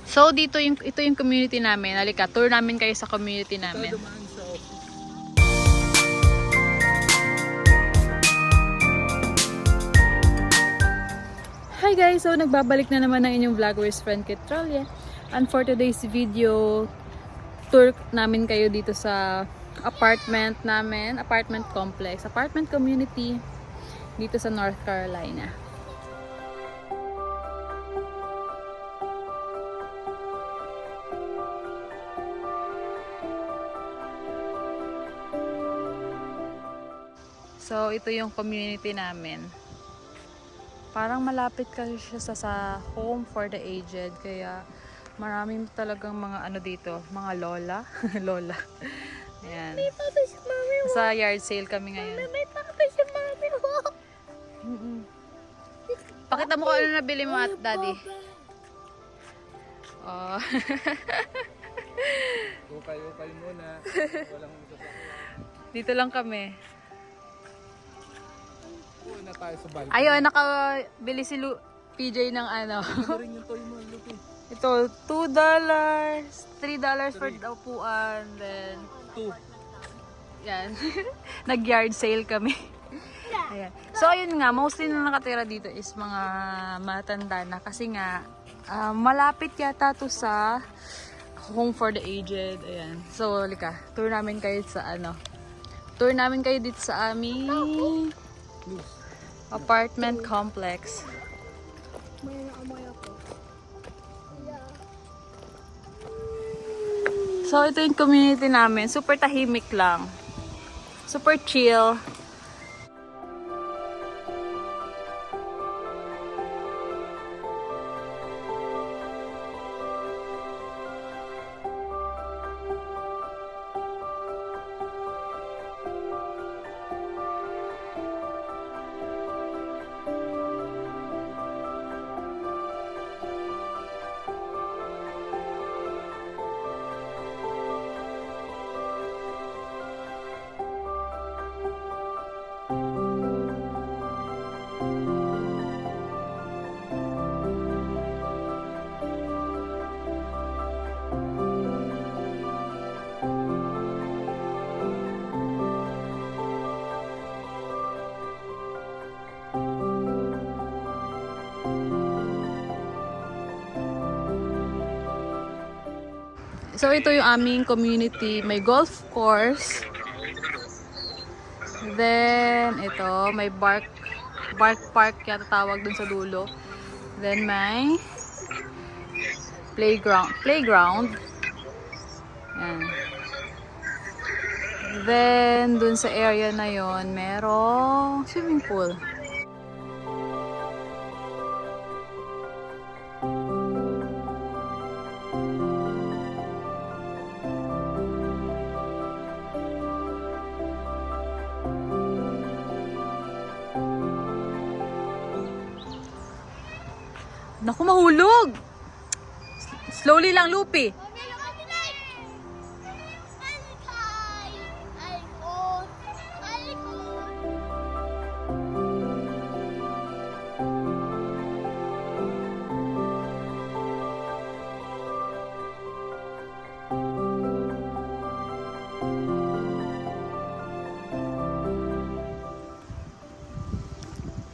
So ito yung community namin. Halika, tour namin kayo sa community namin. Hi guys! So nagbabalik na naman ang inyong vlogger's friend Ketralia. And for today's video, tour namin kayo dito sa apartment namin, apartment complex, apartment community dito sa North Carolina. So ito yung community namin. Parang malapit kasi siya sa home for the aged, kaya maraming talagang mga ano dito, mga lola, lola. Ayan. Sa yard sale kami ngayon. Pakita mo kung ano nabili mo at daddy. Oh. Ukay muna. Walang sasakyan. Dito lang kami. Uwi na tayo sa balcony. Ayun, nakabili si PJ ng ano. Ano rin yung toy mo, Lupi? Ito, $2, $3 for the upuan, then 2. yan. Nag-yard sale kami. Ayan. So ayun nga, mostly na nakatira dito is mga matanda na kasi nga malapit yata to sa home for the aged. Ayan. So lika, tour namin kayo sa ano. Tour namin kayo dito sa aming apartment complex. So ito yung community namin, super tahimik lang. Super chill. So ito yung aming community, may golf course. Then ito, may bark park yata tawag dun sa dulo. Then may playground. Yan. Then dun sa area na yon, merong swimming pool. Naku, mahulog! Slowly lang, Lupi.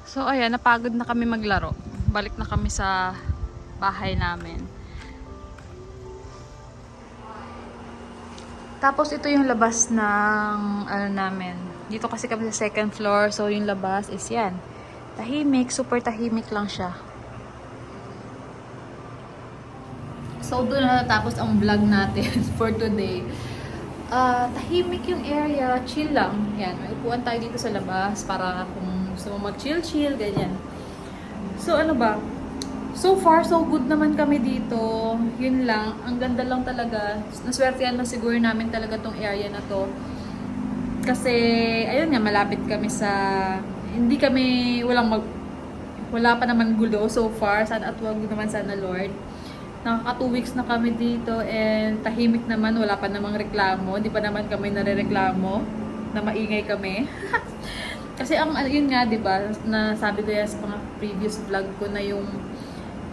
So ayan, napagod na kami maglaro. Balik na kami sa bahay namin. Tapos ito yung labas ng ano namin. Dito kasi kami sa second floor, so yung labas is yan. Tahimik, super tahimik lang siya. So doon na natapos ang vlog natin for today. Tahimik yung area, chill lang. Yan, may upuan tayo dito sa labas para kung gusto mo mag-chill-chill, ganyan. So ano ba? So far, so good naman kami dito. Yun lang. Ang ganda lang talaga. Naswertehan na siguro namin talaga tong area na to. Kasi, ayun nga, malapit kami sa... Hindi kami... Wala pa naman gulo so far. Sana at wag naman sana, Lord. Nakaka 2 weeks na kami dito and tahimik naman. Wala pa namang reklamo. Hindi pa naman kami narereklamo na maingay kami. Kasi ang yun nga, 'di ba, na sabi ko yan sa mga previous vlog ko na yung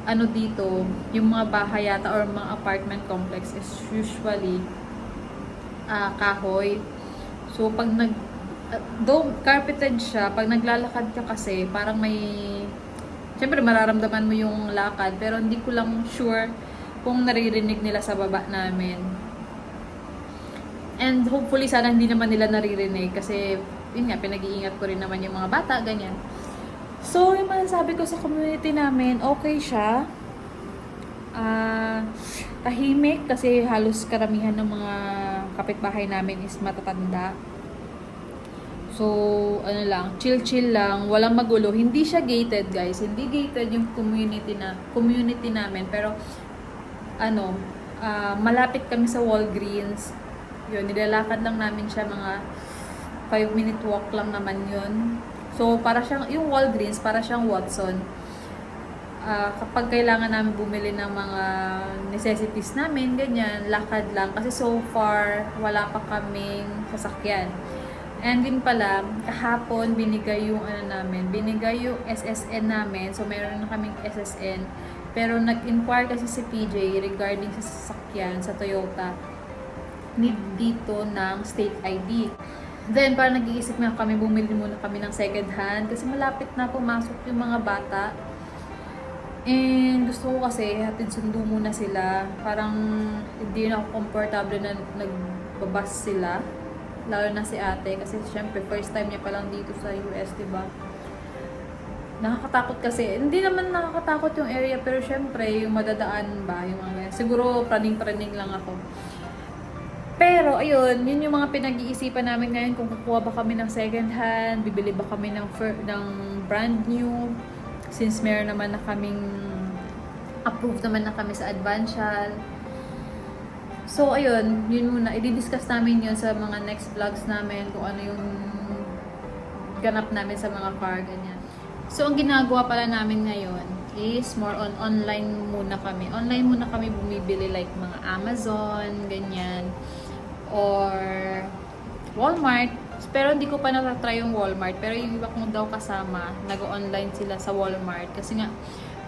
ano dito, yung mga bahay yata or mga apartment complex is usually kahoy. So, pag though carpeted siya, pag naglalakad ka kasi, parang may, syempre mararamdaman mo yung lakad, pero hindi ko lang sure kung naririnig nila sa baba namin. And hopefully, sana hindi naman nila naririnig kasi, yun nga, pinag-iingat ko rin naman yung mga bata, ganyan. So, yung masasabi ko sa community namin, okay siya. Tahimik kasi halos karamihan ng mga kapitbahay namin is matatanda. So, ano lang, chill-chill lang, walang magulo. Hindi siya gated, guys. Hindi gated yung community namin. Pero, ano, malapit kami sa Walgreens. Yun, nilalakad lang namin siya, mga 5-minute walk lang naman yun. So, para siyang, yung Walgreens, para siyang Watson. Kapag kailangan namin bumili ng mga necessities namin, ganyan, lakad lang. Kasi so far, wala pa kaming sasakyan. And din pala, kahapon, binigay yung binigay yung SSN namin. So, meron na kaming SSN. Pero nag-inquire kasi si PJ regarding sa sasakyan sa Toyota. Need dito ng state ID. Then, para nag-iisip nga kami, bumili muna kami ng second hand kasi malapit na pumasok yung mga bata. And gusto ko kasi hatid sundo muna sila. Parang hindi na ako komportable na nagbabas sila. Lalo na si ate kasi syempre first time niya pa lang dito sa US, diba? Nakakatakot kasi. Hindi naman nakakatakot yung area pero syempre yung madadaan ba, yung mga siguro praning-praning lang ako. Pero, ayun, yun yung mga pinag-iisipan namin ngayon kung kukuha ba kami ng second hand, bibili ba kami ng brand new, since meron naman na kaming, approved naman na kami sa Advantial. So, ayun, yun muna, i-discuss namin yun sa mga next vlogs namin, kung ano yung ganap namin sa mga car, ganyan. So, ang ginagawa pala namin ngayon is more on online muna kami. Online muna kami bumibili like mga Amazon, ganyan, or Walmart. Pero hindi ko pa natatry yung Walmart. Pero yung iba kong daw kasama, nag-online sila sa Walmart. Kasi nga,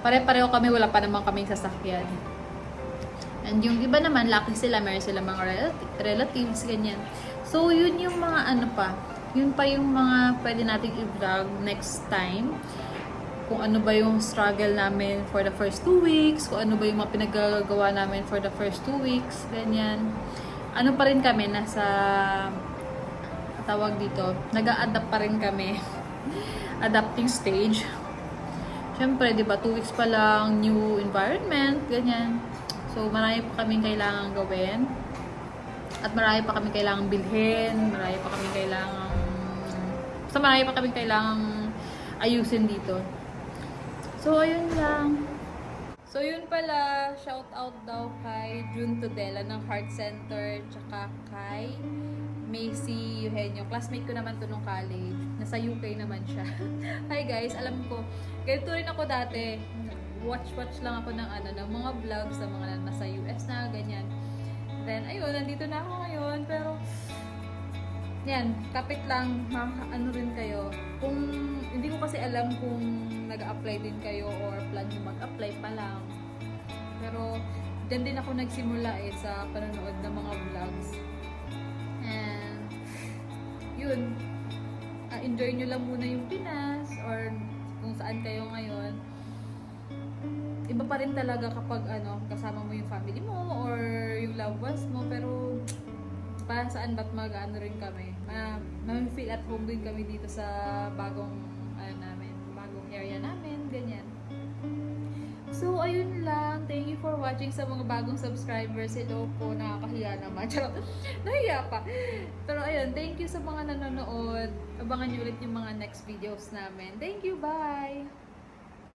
pare-pareho kami, wala pa naman kaming sasakyan. And yung iba naman, lucky sila, meron sila mga relatives, ganyan. So, yun yung mga yun pa yung mga pwede nating i-vlog next time. Kung ano ba yung struggle namin for the first 2 weeks, kung ano ba yung mga pinagagawa namin for the first 2 weeks, ganyan. Ano pa rin kami, nasa tawag dito, nag-a-adapt pa rin kami. Adapting stage. Siyempre, di ba, 2 weeks pa lang, new environment, ganyan. So, marami pa kaming kailangan gawin. At marami pa kaming kailangan bilhin, marami pa kaming kailangan ayusin dito. So, ayun lang. So, yun pala, shout out daw kay June Tudela ng Heart Center, tsaka kay Macy Eugenio. Classmate ko naman to nung college. Nasa UK naman siya. Hi guys, alam ko, ganito rin ako dati. Watch lang ako ng ng mga vlogs sa mga nasa US na, ganyan. Then, ayun, nandito na ako ngayon. Pero, yan, kapit lang, rin kayo. Kung, hindi ko kasi alam kung nag-a-apply din kayo or plan nyo mag-apply pa lang. Pero, dyan din ako nagsimula sa panonood ng mga vlogs. And, yun, enjoy nyo lang muna yung Pinas or kung saan kayo ngayon. Iba pa rin talaga kapag kasama mo yung family mo or yung loved ones mo, pero para saan ba't mag-ano rin kami. Ma-feel at home din kami dito sa bagong bagong area namin, ganyan. So, ayun lang. Thank you for watching sa mga bagong subscribers. Hello po, nakakahiya naman. Charot, nahiya pa. Pero ayun, thank you sa mga nanonood. Abangan nyo ulit yung mga next videos namin. Thank you, bye!